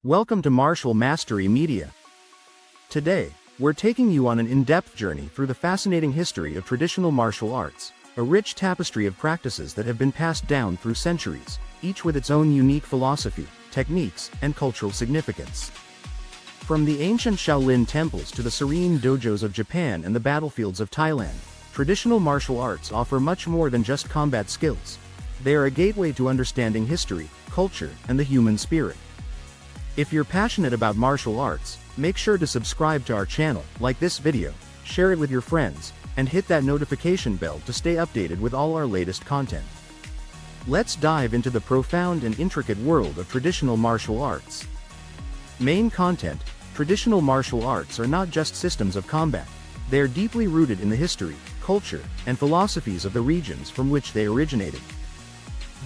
Welcome to Martial Mastery Media. Today, we're taking you on an in-depth journey through the fascinating history of traditional martial arts, a rich tapestry of practices that have been passed down through centuries, each with its own unique philosophy, techniques, and cultural significance. From the ancient Shaolin temples to the serene dojos of Japan and the battlefields of Thailand, traditional martial arts offer much more than just combat skills. They are a gateway to understanding history, culture, and the human spirit. If you're passionate about martial arts, make sure to subscribe to our channel, like this video, share it with your friends, and hit that notification bell to stay updated with all our latest content. Let's dive into the profound and intricate world of traditional martial arts. Main content: traditional martial arts are not just systems of combat. They are deeply rooted in the history, culture, and philosophies of the regions from which they originated.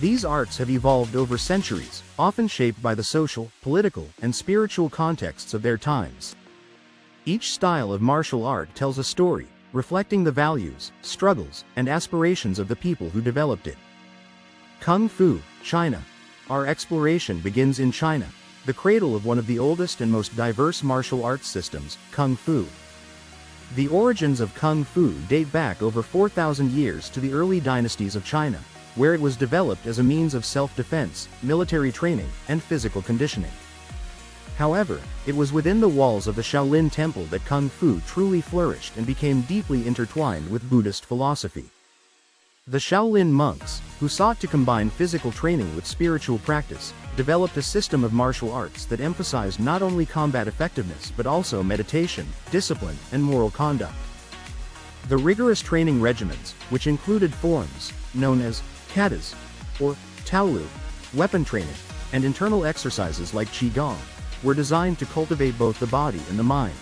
These arts have evolved over centuries, often shaped by the social, political, and spiritual contexts of their times. Each style of martial art tells a story, reflecting the values, struggles, and aspirations of the people who developed it. Kung Fu, China. Our exploration begins in China, the cradle of one of the oldest and most diverse martial arts systems, Kung Fu. The origins of Kung Fu date back over 4,000 years to the early dynasties of China, where it was developed as a means of self-defense, military training, and physical conditioning. However, it was within the walls of the Shaolin Temple that Kung Fu truly flourished and became deeply intertwined with Buddhist philosophy. The Shaolin monks, who sought to combine physical training with spiritual practice, developed a system of martial arts that emphasized not only combat effectiveness but also meditation, discipline, and moral conduct. The rigorous training regimens, which included forms known as katas, or taolu, weapon training, and internal exercises like qigong, were designed to cultivate both the body and the mind.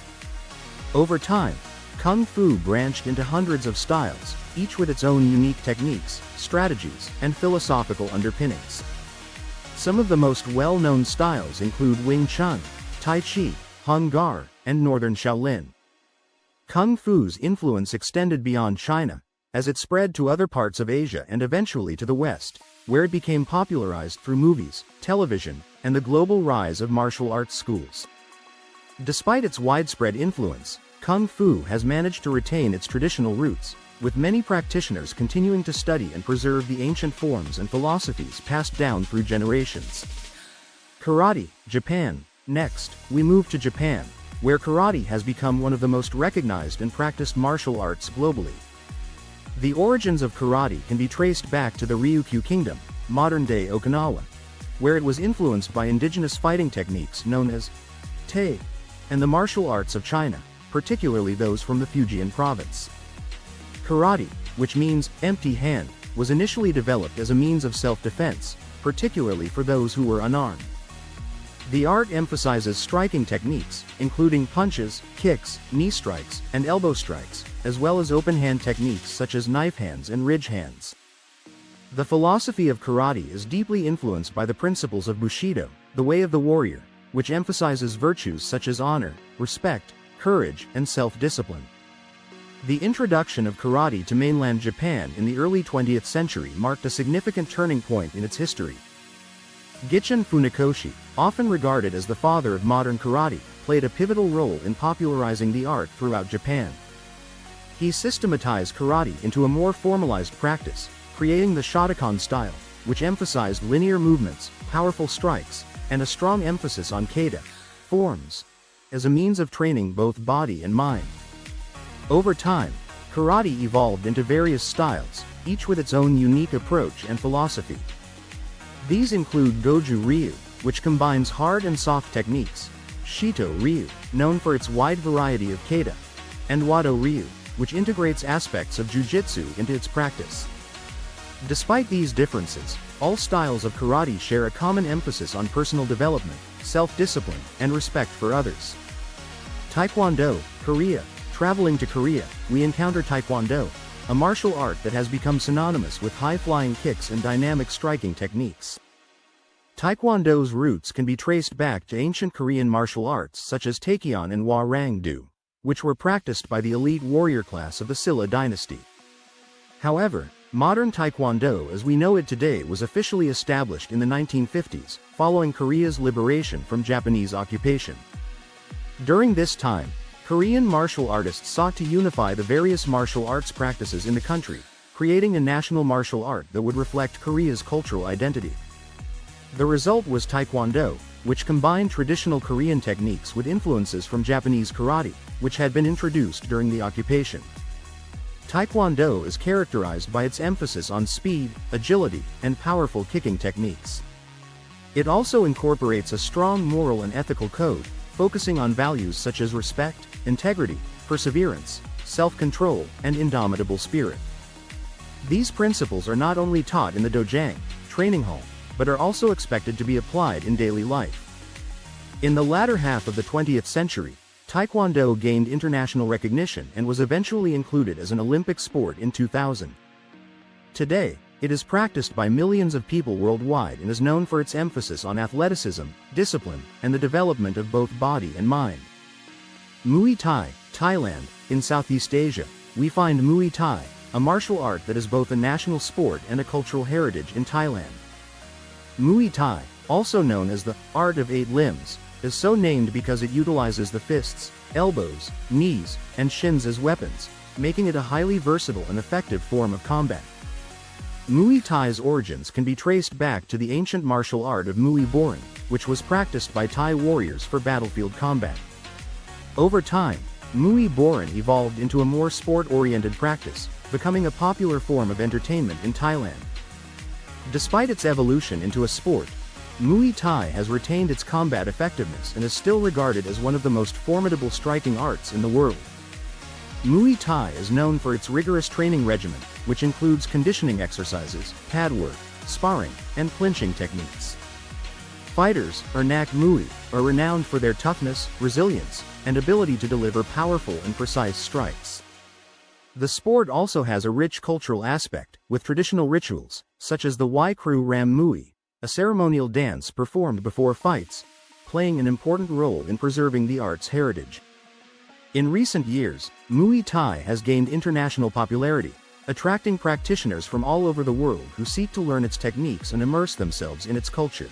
Over time, Kung Fu branched into hundreds of styles, each with its own unique techniques, strategies, and philosophical underpinnings. Some of the most well-known styles include Wing Chun, Tai Chi, Hung Gar, and Northern Shaolin. Kung Fu's influence extended beyond China, as it spread to other parts of Asia and eventually to the West, where it became popularized through movies, television, and the global rise of martial arts schools. Despite its widespread influence, Kung Fu has managed to retain its traditional roots, with many practitioners continuing to study and preserve the ancient forms and philosophies passed down through generations. Karate, Japan. Next, we move to Japan, where karate has become one of the most recognized and practiced martial arts globally. The origins of karate can be traced back to the Ryukyu Kingdom, modern-day Okinawa, where it was influenced by indigenous fighting techniques known as Te, and the martial arts of China, particularly those from the Fujian province. Karate, which means empty hand, was initially developed as a means of self-defense, particularly for those who were unarmed. The art emphasizes striking techniques, including punches, kicks, knee strikes, and elbow strikes, as well as open-hand techniques such as knife hands and ridge hands. The philosophy of karate is deeply influenced by the principles of Bushido, the way of the warrior, which emphasizes virtues such as honor, respect, courage, and self-discipline. The introduction of karate to mainland Japan in the early 20th century marked a significant turning point in its history. Gichin Funakoshi, often regarded as the father of modern karate, played a pivotal role in popularizing the art throughout Japan. He systematized karate into a more formalized practice, creating the Shotokan style, which emphasized linear movements, powerful strikes, and a strong emphasis on kata, forms, as a means of training both body and mind. Over time, karate evolved into various styles, each with its own unique approach and philosophy. These include Goju Ryu, which combines hard and soft techniques, Shito Ryu, known for its wide variety of kata, and Wado Ryu, which integrates aspects of jujitsu into its practice. Despite these differences, all styles of karate share a common emphasis on personal development, self-discipline, and respect for others. Taekwondo, Korea. Traveling to Korea, we encounter Taekwondo, a martial art that has become synonymous with high-flying kicks and dynamic striking techniques. Taekwondo's roots can be traced back to ancient Korean martial arts such as Taekyon and Hwarang-do, which were practiced by the elite warrior class of the Silla dynasty. However, Modern Taekwondo as we know it today was officially established in the 1950s, following Korea's liberation from Japanese occupation. During this time, Korean martial artists sought to unify the various martial arts practices in the country, creating a national martial art that would reflect Korea's cultural identity. The result was Taekwondo, which combined traditional Korean techniques with influences from Japanese karate, which had been introduced during the occupation. Taekwondo is characterized by its emphasis on speed, agility, and powerful kicking techniques. It also incorporates a strong moral and ethical code, focusing on values such as respect, integrity, perseverance, self-control, and indomitable spirit. These principles are not only taught in the dojang, training hall, but are also expected to be applied in daily life. In the latter half of the 20th century, Taekwondo gained international recognition and was eventually included as an Olympic sport in 2000. Today, it is practiced by millions of people worldwide and is known for its emphasis on athleticism, discipline, and the development of both body and mind. Muay Thai, Thailand. In Southeast Asia, we find Muay Thai, a martial art that is both a national sport and a cultural heritage in Thailand. Muay Thai, also known as the art of 8 limbs, is so named because it utilizes the fists, elbows, knees, and shins as weapons, making it a highly versatile and effective form of combat. Muay Thai's origins can be traced back to the ancient martial art of Muay Boran, which was practiced by Thai warriors for battlefield combat. Over time, Muay Boran evolved into a more sport-oriented practice, becoming a popular form of entertainment in Thailand. Despite its evolution into a sport, Muay Thai has retained its combat effectiveness and is still regarded as one of the most formidable striking arts in the world. Muay Thai is known for its rigorous training regimen, which includes conditioning exercises, pad work, sparring, and clinching techniques. Fighters, or Nak Muay, are renowned for their toughness, resilience, and ability to deliver powerful and precise strikes. The sport also has a rich cultural aspect, with traditional rituals, such as the Wai Kru Ram Muay, a ceremonial dance performed before fights, playing an important role in preserving the art's heritage. In recent years, Muay Thai has gained international popularity, attracting practitioners from all over the world who seek to learn its techniques and immerse themselves in its culture.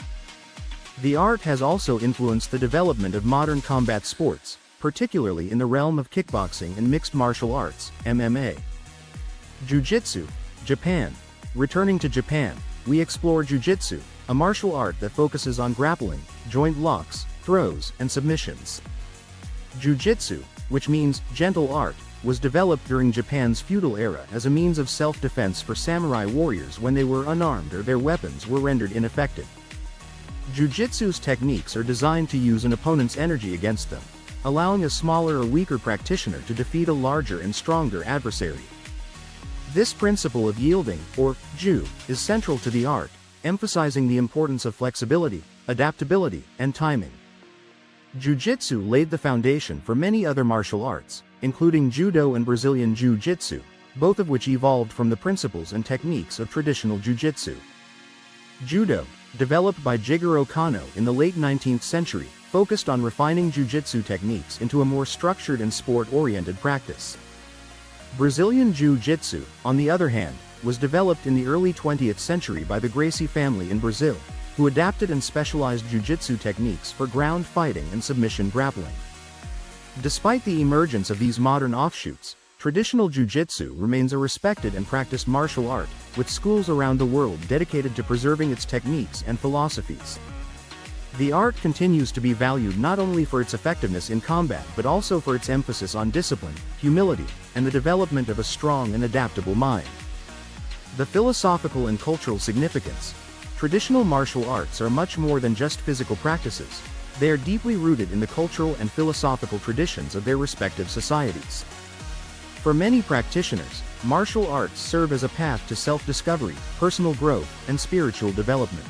The art has also influenced the development of modern combat sports, particularly in the realm of kickboxing and mixed martial arts, MMA. Jiu-Jitsu, Japan. Returning to Japan, we explore Jiu-Jitsu, a martial art that focuses on grappling, joint locks, throws, and submissions. Jiu-Jitsu, which means gentle art, was developed during Japan's feudal era as a means of self-defense for samurai warriors when they were unarmed or their weapons were rendered ineffective. Jiu-Jitsu's techniques are designed to use an opponent's energy against them, allowing a smaller or weaker practitioner to defeat a larger and stronger adversary. This principle of yielding, or Ju, is central to the art, emphasizing the importance of flexibility, adaptability, and timing. Jiu-Jitsu laid the foundation for many other martial arts, including Judo and Brazilian Jiu-Jitsu, both of which evolved from the principles and techniques of traditional Jiu-Jitsu. Judo, developed by Jigoro Kano in the late 19th century, focused on refining Jiu-Jitsu techniques into a more structured and sport-oriented practice. Brazilian Jiu-Jitsu, on the other hand, was developed in the early 20th century by the Gracie family in Brazil, who adapted and specialized jiu-jitsu techniques for ground fighting and submission grappling. Despite the emergence of these modern offshoots, traditional jiu-jitsu remains a respected and practiced martial art, with schools around the world dedicated to preserving its techniques and philosophies. The art continues to be valued not only for its effectiveness in combat but also for its emphasis on discipline, humility, and the development of a strong and adaptable mind. The philosophical and cultural significance. Traditional martial arts are much more than just physical practices. They are deeply rooted in the cultural and philosophical traditions of their respective societies. For many practitioners, martial arts serve as a path to self-discovery, personal growth, and spiritual development.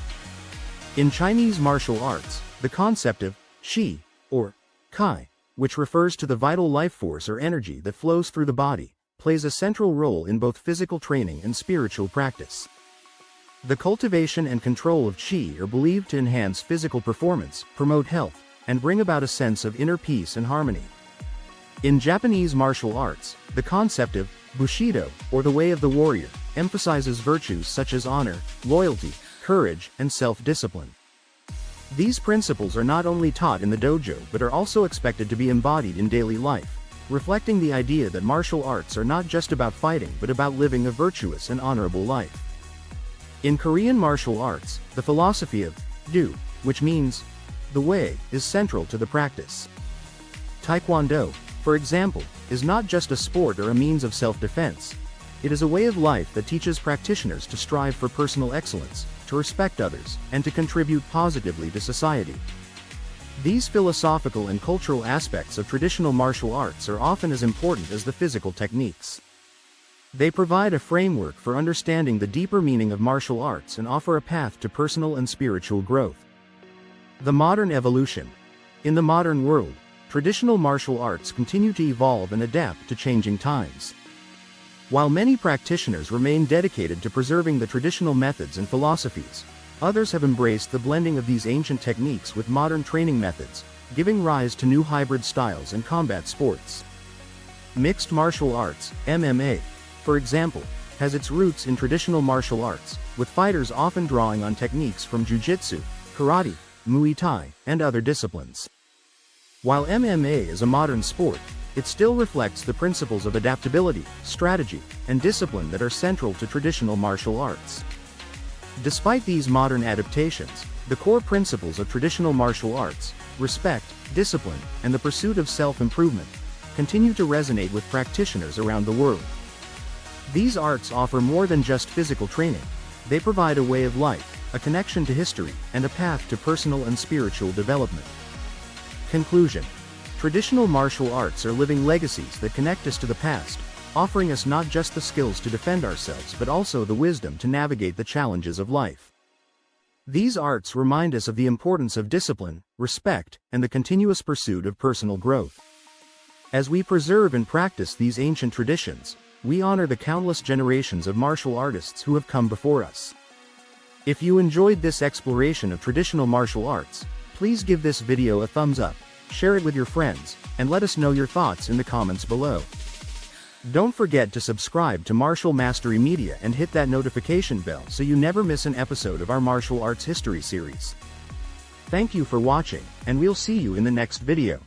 In Chinese martial arts, the concept of qi, or kai, which refers to the vital life force or energy that flows through the body, plays a central role in both physical training and spiritual practice. The cultivation and control of qi are believed to enhance physical performance, promote health, and bring about a sense of inner peace and harmony. In Japanese martial arts, the concept of Bushido, or the way of the warrior, emphasizes virtues such as honor, loyalty, courage, and self-discipline. These principles are not only taught in the dojo but are also expected to be embodied in daily life, reflecting the idea that martial arts are not just about fighting but about living a virtuous and honorable life. In Korean martial arts, the philosophy of do, which means the way, is central to the practice. Taekwondo, for example, is not just a sport or a means of self-defense. It is a way of life that teaches practitioners to strive for personal excellence, to respect others, and to contribute positively to society. These philosophical and cultural aspects of traditional martial arts are often as important as the physical techniques. They provide a framework for understanding the deeper meaning of martial arts and offer a path to personal and spiritual growth. The modern evolution. In the modern world, traditional martial arts continue to evolve and adapt to changing times. While many practitioners remain dedicated to preserving the traditional methods and philosophies, others have embraced the blending of these ancient techniques with modern training methods, giving rise to new hybrid styles and combat sports. Mixed martial arts, MMA, for example, has its roots in traditional martial arts, with fighters often drawing on techniques from jiu-jitsu, karate, Muay Thai, and other disciplines. While MMA is a modern sport, it still reflects the principles of adaptability, strategy, and discipline that are central to traditional martial arts. Despite these modern adaptations, the core principles of traditional martial arts, respect, discipline, and the pursuit of self-improvement, continue to resonate with practitioners around the world. These arts offer more than just physical training. They provide a way of life, a connection to history, and a path to personal and spiritual development. Conclusion. Traditional martial arts are living legacies that connect us to the past, offering us not just the skills to defend ourselves but also the wisdom to navigate the challenges of life. These arts remind us of the importance of discipline, respect, and the continuous pursuit of personal growth. As we preserve and practice these ancient traditions, we honor the countless generations of martial artists who have come before us. If you enjoyed this exploration of traditional martial arts, please give this video a thumbs up, share it with your friends, and let us know your thoughts in the comments below. Don't forget to subscribe to Martial Mastery Media and hit that notification bell so you never miss an episode of our martial arts history series. Thank you for watching, and we'll see you in the next video.